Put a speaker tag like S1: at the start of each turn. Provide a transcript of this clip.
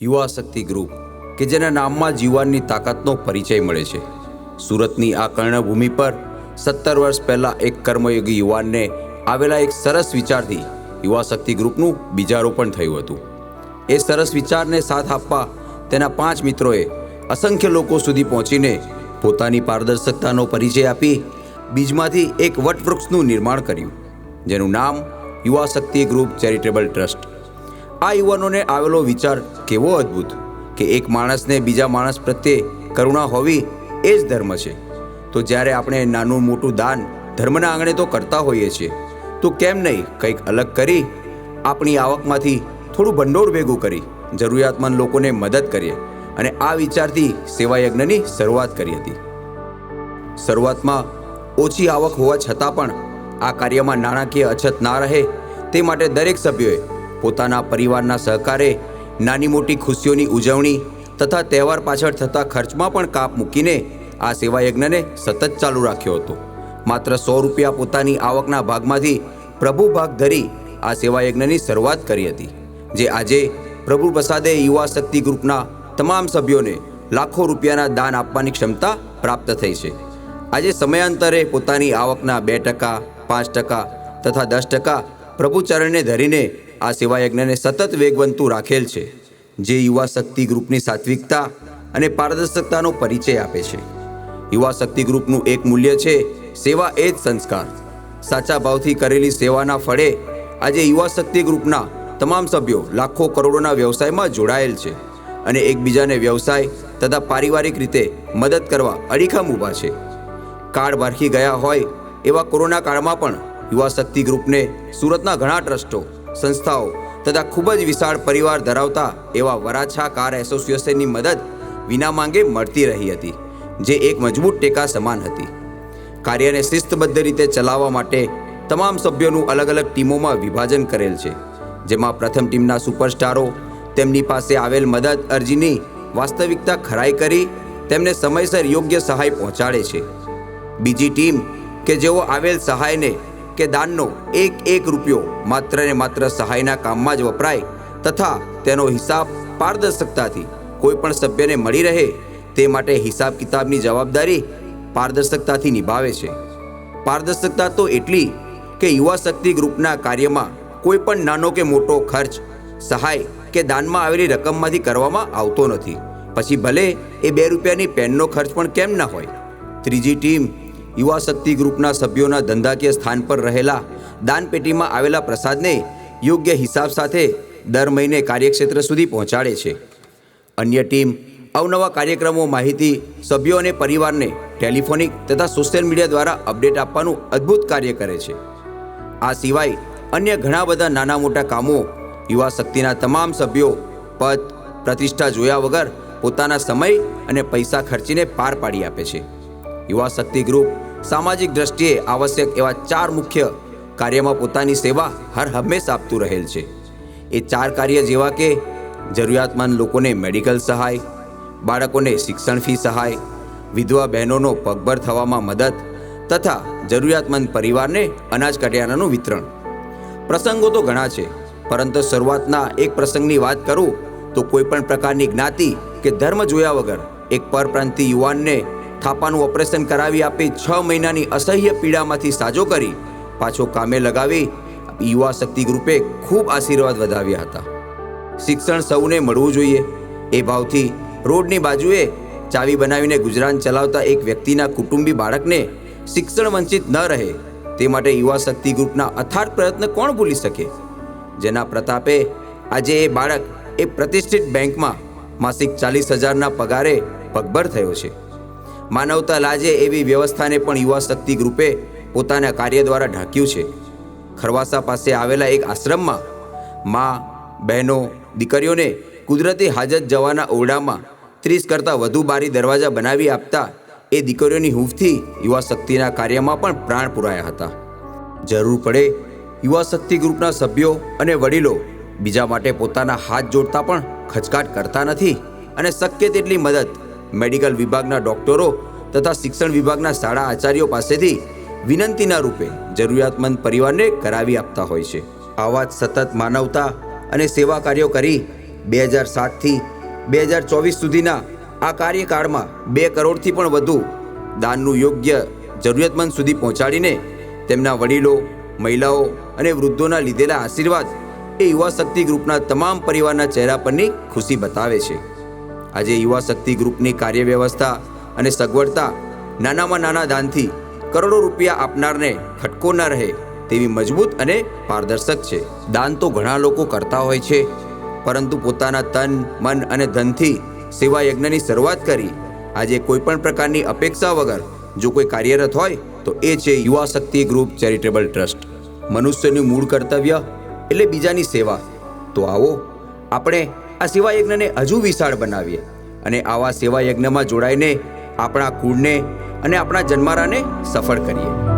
S1: યુવા શક્તિ ગ્રુપ કે જેના નામમાં જ યુવાનની તાકાતનો પરિચય મળે છે. સુરતની આ કર્ણભૂમિ પર 17 વર્ષ પહેલાં એક કર્મયોગી યુવાનને આવેલા એક સરસ વિચારથી યુવા શક્તિ ગ્રુપનું બીજારોપણ થયું હતું. એ સરસ વિચારને સાથ આપવા તેના 5 મિત્રોએ અસંખ્ય લોકો સુધી પહોંચીને પોતાની પારદર્શકતાનો પરિચય આપી બીજમાંથી એક વટવૃક્ષનું નિર્માણ કર્યું, જેનું નામ યુવા શક્તિ ગ્રુપ ચેરિટેબલ ટ્રસ્ટ. આ યુવાનોને આવેલો વિચાર કેવો અદ્ભુત કે એક માણસને બીજા માણસ પ્રત્યે કરુણા હોવી એ જ ધર્મ છે. તો જ્યારે આપણે નાનું મોટું દાન ધર્મના આંગણે તો કરતા હોઈએ છીએ, તો કેમ નહીં કંઈક અલગ કરી આપણી આવકમાંથી થોડું ભંડોળ ભેગું કરી જરૂરિયાતમંદ લોકોને મદદ કરીએ. અને આ વિચારથી સેવાયજ્ઞની શરૂઆત કરી હતી. શરૂઆતમાં ઓછી આવક હોવા છતાં પણ આ કાર્યમાં નાણાકીય અછત ના રહે તે માટે દરેક સભ્યોએ પોતાના પરિવારના સહકારે નાની મોટી ખુશીઓની ઉજવણી તથા તહેવાર પાછળ થતા ખર્ચમાં પણ કાપ મૂકીને આ સેવાયજ્ઞને સતત ચાલુ રાખ્યો હતો. માત્ર 100 રૂપિયા પોતાની આવકના ભાગમાંથી પ્રભુ ભાગ ધરી આ સેવાયજ્ઞની શરૂઆત કરી હતી, જે આજે પ્રભુ પ્રસાદે યુવા શક્તિ ગ્રુપના તમામ સભ્યોને લાખો રૂપિયાના દાન આપવાની ક્ષમતા પ્રાપ્ત થઈ છે. આજે સમયાંતરે પોતાની આવકના 2%, 5% તથા 10% પ્રભુચરણને ધરીને આ સેવાયજ્ઞને સતત વેગવંતું રાખેલ છે, જે યુવા શક્તિ ગ્રુપની સાત્વિકતા અને પારદર્શકતાનો પરિચય આપે છે. યુવા શક્તિ ગ્રુપનું એક મૂલ્ય છે, સેવા એ જ સંસ્કાર. સાચા ભાવથી કરેલી સેવાના ફળે આજે યુવા શક્તિ ગ્રુપના તમામ સભ્યો લાખો કરોડોના વ્યવસાયમાં જોડાયેલ છે અને એકબીજાને વ્યવસાય તથા પારિવારિક રીતે મદદ કરવા અડીખમ ઊભા છે. કાળ બારખી ગયા હોય એવા કોરોના કાળમાં પણ યુવા શક્તિ ગ્રુપને સુરતના ઘણા ટ્રસ્ટો, સંસ્થાઓ તથા ખૂબ જ વિશાળ પરિવાર ધરાવતા એવા વરાછા કાર એસોસિએશનની મદદ વિના માંગે મળતી રહી હતી, જે એક મજબૂત ટેકા સમાન હતી. કાર્યને શિસ્તબદ્ધ રીતે ચલાવવા માટે તમામ સભ્યોનું અલગ અલગ ટીમોમાં વિભાજન કરેલ છે, જેમાં પ્રથમ ટીમના સુપરસ્ટારો તેમની પાસે આવેલ મદદ અરજીની વાસ્તવિકતા ખરાઈ કરી તેમને સમયસર યોગ્ય સહાય પહોંચાડે છે. બીજી ટીમ કે જેઓ આવેલ સહાયને કે દાનનો એક રૂપિયો માત્ર ને માત્ર સહાયના કામમાં જ વપરાય તથા તેનો હિસાબ પારદર્શકતાથી કોઈ પણ સભ્યને મળી રહે તે માટે હિસાબ કિતાબની જવાબદારી પારદર્શકતાથી નિભાવે છે. પારદર્શકતા તો એટલી કે યુવા શક્તિ ગ્રુપના કાર્યમાં કોઈ પણ નાનો કે મોટો ખર્ચ સહાય કે દાનમાં આવેલી રકમમાંથી કરવામાં આવતો નથી, પછી ભલે એ 2 રૂપિયાની પેનનો ખર્ચ પણ કેમ ના હોય. ત્રીજી ટીમ યુવા શક્તિ ગ્રુપના સભ્યોના ધંધાકીય સ્થાન પર રહેલા દાનપેટીમાં આવેલા પ્રસાદને યોગ્ય હિસાબ સાથે દર મહિને કાર્યક્ષેત્ર સુધી પહોંચાડે છે. અન્ય ટીમ અવનવા કાર્યક્રમો માહિતી સભ્યો અને પરિવારને ટેલિફોનિક તથા સોશિયલ મીડિયા દ્વારા અપડેટ આપવાનું અદ્ભુત કાર્ય કરે છે. આ સિવાય અન્ય ઘણા બધા નાના મોટા કામો યુવા શક્તિના તમામ સભ્યો પદ પ્રતિષ્ઠા જોયા વગર પોતાના સમય અને પૈસા ખર્ચીને પાર પાડી આપે છે. યુવા શક્તિ ગ્રુપ સામાજિક દ્રષ્ટિએ આવશ્યક એવા 4 મુખ્ય કાર્યમાં પોતાની સેવા હર હંમેશ આપતું રહેલ છે. એ 4 કાર્ય જેવા કે જરૂરિયાતમંદ લોકોને મેડિકલ સહાય, બાળકોને શિક્ષણ ફી સહાય, વિધવા બહેનોનો પગભર થવામાં મદદ તથા જરૂરિયાતમંદ પરિવારને અનાજ કરિયાણાનું વિતરણ. પ્રસંગો તો ઘણા છે, પરંતુ શરૂઆતના એક પ્રસંગની વાત કરું તો કોઈ પણ પ્રકારની જ્ઞાતિ કે ધર્મ જોયા વગર એક પરપ્રાંતીય યુવાનને થાપાનું ઓપરેશન કરાવી આપી 6 મહિનાની અસહ્ય પીડામાંથી સાજો કરી પાછો કામે લગાવી યુવા શક્તિ ગ્રુપે ખૂબ આશીર્વાદ વધાવ્યા હતા. શિક્ષણ સૌને મળવું જોઈએ એ ભાવથી રોડની બાજુએ ચાવી બનાવીને ગુજરાન ચલાવતા એક વ્યક્તિના કુટુંબી બાળકને શિક્ષણ વંચિત ન રહે તે માટે યુવા શક્તિ ગ્રુપના અથાગ પ્રયત્ન કોણ ભૂલી શકે, જેના પ્રતાપે આજે એ બાળક એ પ્રતિષ્ઠિત બેંકમાં માસિક 40,000ના પગારે પગભર થયો છે. માનવતા લાજે એવી વ્યવસ્થાને પણ યુવા શક્તિ ગ્રુપે પોતાના કાર્ય દ્વારા ઢાંક્યું છે. ખરવાસા પાસે આવેલા એક આશ્રમમાં મા, બહેનો, દીકરીઓને કુદરતી હાજત જવાના ઓરડામાં 30 કરતાં વધુ બારી દરવાજા બનાવી આપતા એ દીકરીઓની હૂંફથી યુવા શક્તિના કાર્યમાં પણ પ્રાણ પુરાયા હતા. જરૂર પડે યુવા શક્તિ ગ્રુપના સભ્યો અને વડીલો બીજા માટે પોતાના હાથ જોડતા પણ ખચકાટ કરતા નથી અને શક્ય તેટલી મદદ મેડિકલ વિભાગના ડૉક્ટરો તથા શિક્ષણ વિભાગના શાળા આચાર્યો પાસેથી વિનંતીના રૂપે જરૂરિયાતમંદ પરિવારને કરાવી આપતા હોય છે. આવા જ સતત માનવતા અને સેવા કાર્યો કરી 2007થી 2024 સુધીના આ કાર્યકાળમાં 2 કરોડથી પણ વધુ દાનનું યોગ્ય જરૂરિયાતમંદ સુધી પહોંચાડીને તેમના વડીલો, મહિલાઓ અને વૃદ્ધોના લીધેલા આશીર્વાદ એ યુવા શક્તિ ગ્રુપના તમામ પરિવારના ચહેરા પરની ખુશી બતાવે છે. આજે યુવા શક્તિ ગ્રુપની કાર્યવ્યવસ્થા અને સગવડતા નાનામાં નાના દાનથી કરોડો રૂપિયા આપનારને ખટકો ન રહે તેવી મજબૂત અને પારદર્શક છે. દાન તો ઘણા લોકો કરતા હોય છે, પરંતુ પોતાના તન, મન અને ધનથી સેવા યજ્ઞની શરૂઆત કરી આજે કોઈ પણ પ્રકારની અપેક્ષા વગર જો કોઈ કાર્યરત હોય તો એ છે યુવા શક્તિ ગ્રુપ ચેરિટેબલ ટ્રસ્ટ. મનુષ્યનું મૂળ કર્તવ્ય એટલે બીજાની સેવા. તો આવો આપણે આ સેવા યજ્ઞને હજુ વિશાળ બનાવીએ અને આવા સેવા યજ્ઞમાં જોડાઈને આપણા કુળને અને આપણા જન્મારાને સફળ કરીએ.